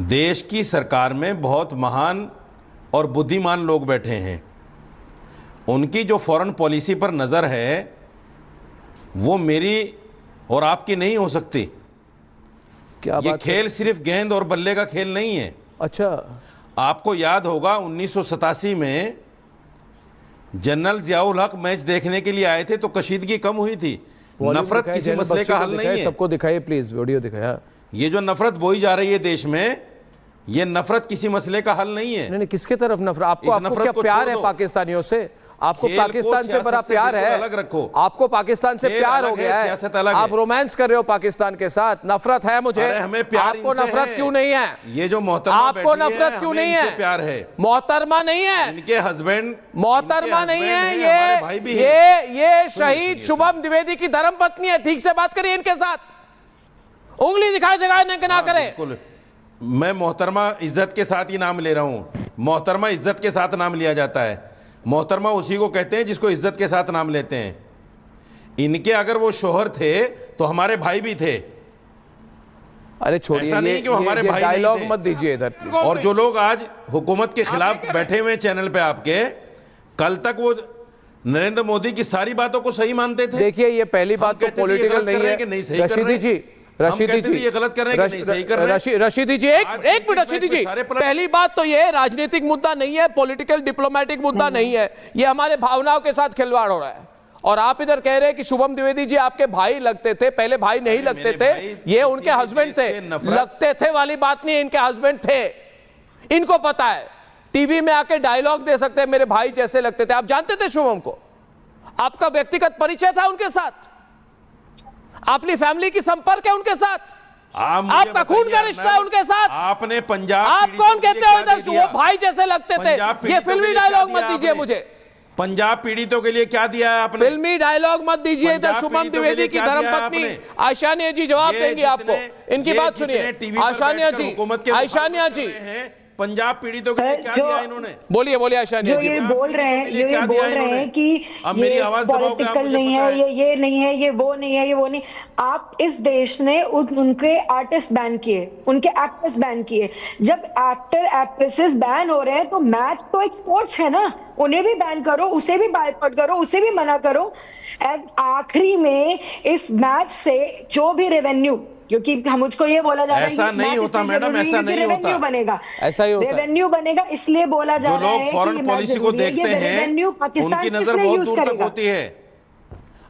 देश की सरकार में बहुत महान और बुद्धिमान लोग बैठे हैं। उनकी जो फॉरेन पॉलिसी पर नज़र है वो मेरी और आपकी नहीं हो सकती। क्या ये बात खेल सिर्फ गेंद और बल्ले का खेल नहीं है। अच्छा, आपको याद होगा 1987 में जनरल जियाउल हक मैच देखने के लिए आए थे तो कशीदगी कम हुई थी। नफरत किसी मसले का हल नहीं है। सबको दिखाइए प्लीज, वीडियो दिखाया। ये जो नफरत बोई जा रही है देश में, ये नफरत किसी मसले का हल नहीं है। नहीं, किसके तरफ नफरत? आपको क्या प्यार है पाकिस्तानियों से? आपको पाकिस्तान से बड़ा प्यार है? अलग रखो। आपको पाकिस्तान से प्यार हो गया है, आप रोमांस कर रहे हो पाकिस्तान के साथ। नफरत है मुझे। हमें प्यार आपको नफरत क्यों नहीं है? ये जो मोहतरमा आपको नफरत क्यों नहीं है? प्यार है। मोहतरमा नहीं है, इनके हस्बैंड मोहतरमा नहीं है। ये शहीद शुभम द्विवेदी की धर्मपत्नी है। ठीक से बात करिए इनके साथ, उंगली दिखाई दिखाई ना करे। मैं मोहतरमा इज्जत के साथ ही नाम ले रहा हूं। मोहतरमा इज्जत के साथ नाम लिया जाता है। मोहतरमा उसी को कहते हैं जिसको इज्जत के साथ नाम लेते हैं। इनके अगर वो शोहर थे तो हमारे भाई भी थे। अरे छोड़िए, हमारे भाई डायलॉग मत दीजिए इधर। और जो लोग आज हुकूमत के खिलाफ बैठे हुए चैनल पे आपके, कल तक वो नरेंद्र मोदी की सारी बातों को सही मानते थे। देखिए, ये पहली बात तो पॉलिटिकल नहीं है। रशीदी जी, रशीदी जी, ये गलत कर रहे हैं कि नहीं सही कर रहे हैं? रशीदी जी, एक मिनट रशीदी जी, पहली बात तो ये राजनीतिक मुद्दा नहीं है, पॉलिटिकल डिप्लोमेटिक मुद्दा नहीं है। ये हमारे भावनाओं के साथ खिलवाड़ हो रहा है। और आप इधर कह रहे हैं कि शुभम द्विवेदी जी आपके भाई लगते थे। पहले भाई नहीं लगते थे, ये उनके हस्बैंड थे। लगते थे वाली बात नहीं, इनके हस्बैंड थे। इनको पता है, टीवी में आके डायलॉग दे सकते हैं मेरे भाई जैसे लगते थे। आप जानते थे शुभम को? आपका व्यक्तिगत परिचय था उनके साथ? अपनी फैमिली की संपर्क है उनके साथ? आपका खून का रिश्ता है उनके साथ? आपने पंजाब, आप कौन कहते हो इधर वो भाई जैसे लगते थे? ये फिल्मी डायलॉग मत दीजिए मुझे। पंजाब पीड़ितों के लिए क्या दिया है आपने? फिल्मी डायलॉग मत दीजिए इधर। शुभम द्विवेदी की धर्मपत्नी आशानिया जी जवाब देंगी आपको। इनकी बात सुनिए। आशानिया जी, आशानिया जी, पंजाब पीड़ितों के लिए क्या दिया इन्होंने? बोलिए बोलिए आशानिया जी। ये बोल रहे हैं कि ये पॉलिटिकल नहीं है, ये नहीं है, ये वो नहीं है, ये वो नहीं। आप इस देश ने उनके आर्टिस्ट बैन किए, उनके एक्टर्स बैन किए। जब एक्टर एक्ट्रेसेस बैन हो रहे हैं तो मैच तो एक स्पोर्ट्स है ना, उन्हें भी बैन करो, उसे भी बायकॉट करो, उसे भी मना करो। आखिरी में इस मैच से जो भी रेवेन्यू, क्योंकि मुझको ये बोला जा रहा है ऐसा नहीं होता मैडम, ऐसा नहीं होता। बनेगा, ऐसा ही होता है। रेवेन्यू बनेगा, इसलिए बोला जा रहा है कि जो लोग फॉरेन पॉलिसी को देखते हैं उनकी नजर बहुत दूर तक होती है।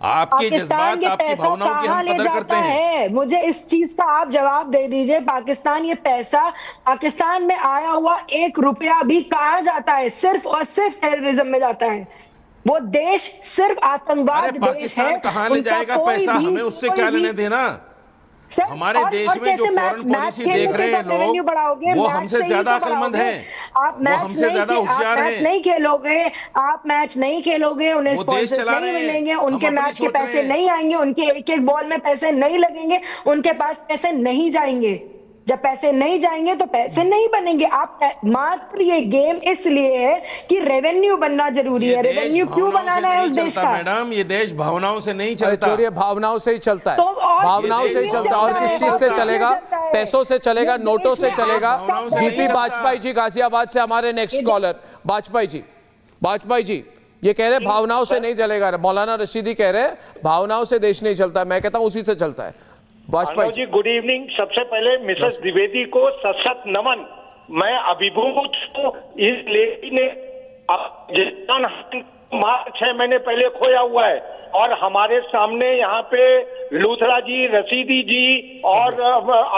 आपके जज्बात, आपकी भावनाओं की हम कदर करते हैं। मुझे इस चीज का आप जवाब दे दीजिए। पाकिस्तान, ये पैसा पाकिस्तान में आया हुआ 1 रुपया भी कहाँ जाता है? सिर्फ और सिर्फ टेररिज्म में जाता है। वो देश सिर्फ आतंकवाद देश है। कहाँ ले जाएगा पैसा? हमें उससे क्या लेने देना? हमारे देश में जो फॉरेन पॉलिसी देख रहे हैं लोग, वो हमसे ज्यादा अक्लमंद हैं। आप मैच ज्यादा होशियार हैं। नहीं खेलोगे, आप मैच नहीं खेलोगे, उन्हें स्पॉन्सर्स नहीं मिलेंगे, उनके मैच के पैसे नहीं आएंगे, उनके एक एक बॉल में पैसे नहीं लगेंगे, उनके पास पैसे नहीं जाएंगे। जब पैसे नहीं जाएंगे तो पैसे नहीं बनेंगे। आप मात्र ये गेम इसलिए है कि रेवेन्यू बनना जरूरी है। रेवेन्यू क्यों बनाना है उस देश का? मैडम, ये देश भावनाओं से नहीं चलता। छोड़िए, भावनाओं से ही चलता है। तो भावनाओं से ही चलता है। और किस चीज से चलेगा? पैसों से चलेगा, नोटों से चलेगा। जीपी वाजपेयी जी गाजियाबाद से हमारे नेक्स्ट कॉलर। वाजपेयी जी ये कह रहे भावनाओं से नहीं चलेगा। मौलाना रशीदी कह रहे भावनाओं से देश नहीं चलता। मैं कहता हूं उसी से चलता है। Vajpayee ji, good evening. सबसे पहले मिसेस द्विवेदी को सशक्त नमन। मैं अभिभूत हूँ। इस लेडी ने 6 महीने पहले खोया हुआ है और हमारे सामने यहाँ पे लूथरा जी, रशीदी जी और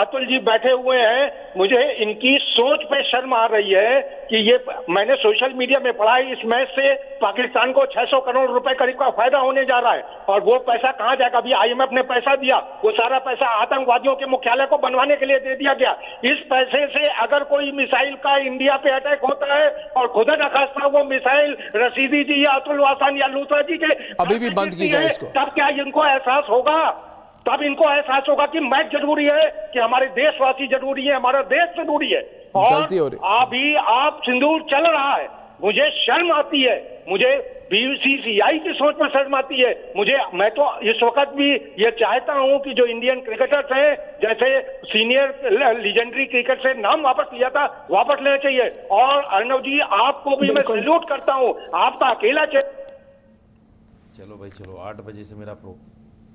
अतुल जी बैठे हुए हैं। मुझे इनकी सोच पे शर्म आ रही है कि ये, मैंने सोशल मीडिया में पढ़ा है, इस मैच से पाकिस्तान को 600 करोड़ रुपए करीब का फायदा होने जा रहा है। और वो पैसा कहाँ जाएगा? अभी IMF ने पैसा दिया, वो सारा पैसा आतंकवादियों के मुख्यालय को बनवाने के लिए दे दिया गया। इस पैसे से अगर कोई मिसाइल का इंडिया पे अटैक होता है और खुदा न खास्ता वो मिसाइल रशीदी जी या अतुल वासन या लूथरा जी के अभी भी बंद की जाए इसको, तब क्या इनको एहसास होगा? तब इनको एहसास होगा कि मैच जरूरी है, कि हमारे देशवासी जरूरी है, हमारा देश जरूरी है। और अभी आप सिंदूर चल रहा है, मुझे शर्म आती है, मुझे बीसीसीआई की सोच पर शर्म आती है। मैं तो इस वक्त भी ये चाहता हूं कि जो इंडियन क्रिकेटर्स हैं, जैसे सीनियर लीजेंडरी क्रिकेट से नाम वापस लिया था, वापस लेना चाहिए। और अर्णव जी, आपको भी मैं सैल्यूट करता हूं, आपका अकेला चलो भाई चलो, 8 बजे से मेरा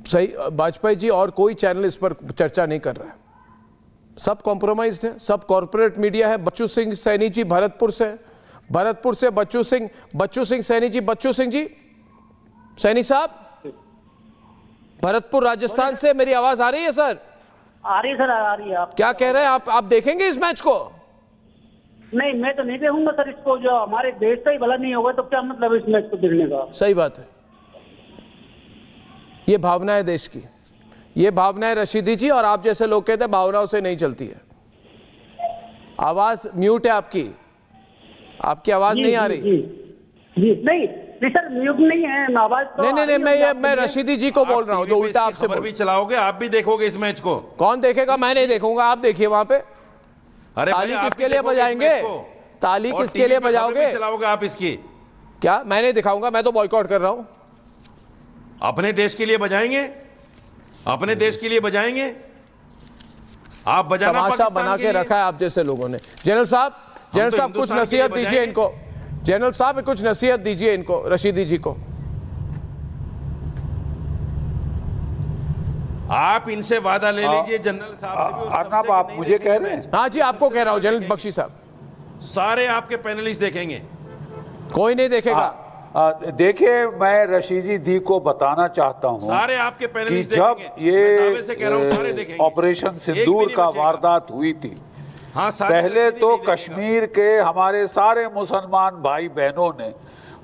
सही। वाजपेयी जी और कोई चैनल इस पर चर्चा नहीं कर रहा है, सब कॉम्प्रोमाइज है, सब कॉर्पोरेट मीडिया है। बच्चू सिंह सैनी जी भरतपुर से बच्चू सिंह सैनी जी, बच्चू सिंह जी सैनी साहब भरतपुर राजस्थान से। मेरी आवाज आ रही है सर? आ रही है सर, आ रही है। आप क्या कह रहे हैं? आप देखेंगे इस मैच को? नहीं, मैं तो नहीं देखूंगा सर इसको। जो हमारे देश का ही भला नहीं होगा तो क्या मतलब इस मैच को देखने का। सही बात है, ये भावना है देश की, ये भावना है रशीदी जी। और आप जैसे लोग कहते हैं भावनाओं से नहीं चलती है। आवाज म्यूट है आपकी आवाज नहीं आ रही। जी नहीं सर, म्यूट नहीं है आवाज तो। नहीं, मैं रशीदी जी को बोल रहा हूँ, जो उल्टा आपसे भी चलाओगे, आप भी देखोगे इस मैच को? कौन देखेगा? मैं नहीं देखूंगा, आप देखिए वहां पे। अरे ताली किसके लिए बजाएंगे? ताली किसके लिए बजाओगे? चलाओगे आप इसकी? क्या मैं नहीं दिखाऊंगा? मैं तो बॉयकॉट कर रहा हूं। अपने देश के लिए बजाएंगे, अपने देश के लिए बजाएंगे। आप बजाना तमाशा बना के रखा है आप जैसे लोगों ने। जनरल साहब कुछ नसीहत दीजिए इनको। जनरल साहब कुछ नसीहत दीजिए इनको, रशीदी जी को। आप इनसे वादा ले लीजिए जनरल साहब से भी। अर्नब, आप मुझे कह रहे हैं? हाँ जी, आपको कह रहा हूं जनरल बख्शी साहब। सारे आपके पैनलिस्ट देखेंगे। कोई नहीं देखेगा। देखिए, मैं रशीदी दी को बताना चाहता हूं, सारे आपके पैनलिस्ट कि जब ये ऑपरेशन सिंदूर का वारदात हुई थी, हाँ, पहले तो कश्मीर के हमारे सारे मुसलमान भाई बहनों ने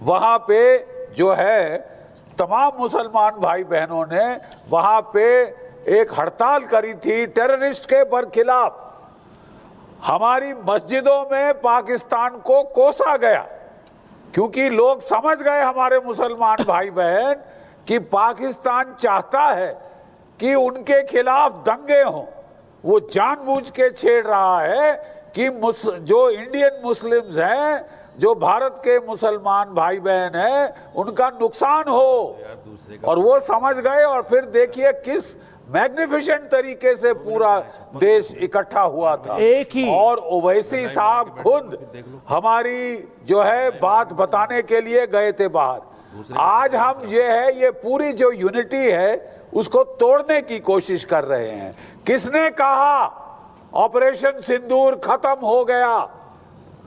वहां पे जो है, तमाम मुसलमान भाई बहनों ने वहां पे एक हड़ताल करी थी टेररिस्ट के बरखिलाफ। हमारी मस्जिदों में पाकिस्तान को कोसा गया, क्योंकि लोग समझ गए हमारे मुसलमान भाई बहन कि पाकिस्तान चाहता है कि उनके खिलाफ दंगे हों। वो जानबूझ के छेड़ रहा है कि जो इंडियन मुस्लिम्स हैं, जो भारत के मुसलमान भाई बहन हैं, उनका नुकसान हो। और वो समझ गए। और फिर देखिए किस मैग्निफिसेंट तरीके से पूरा देश इकट्ठा हुआ था। एक ही। और ओवैसी साहब खुद हमारी जो है बात बताने के लिए गए थे बाहर। आज हम ये पूरी जो यूनिटी है उसको तोड़ने की कोशिश कर रहे हैं। किसने कहा ऑपरेशन सिंदूर खत्म हो गया?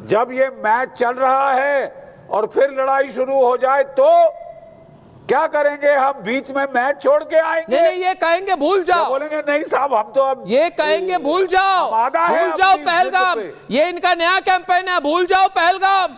जब ये मैच चल रहा है और फिर लड़ाई शुरू हो जाए तो क्या करेंगे हम? बीच में मैच छोड़ के आएंगे? नहीं, ये कहेंगे भूल जाओ। बोलेंगे नहीं साहब, हम तो अब ये कहेंगे भूल जाओ, भूल जाओ पहलगाम। ये इनका नया कैंपेन है, भूल जाओ पहलगाम।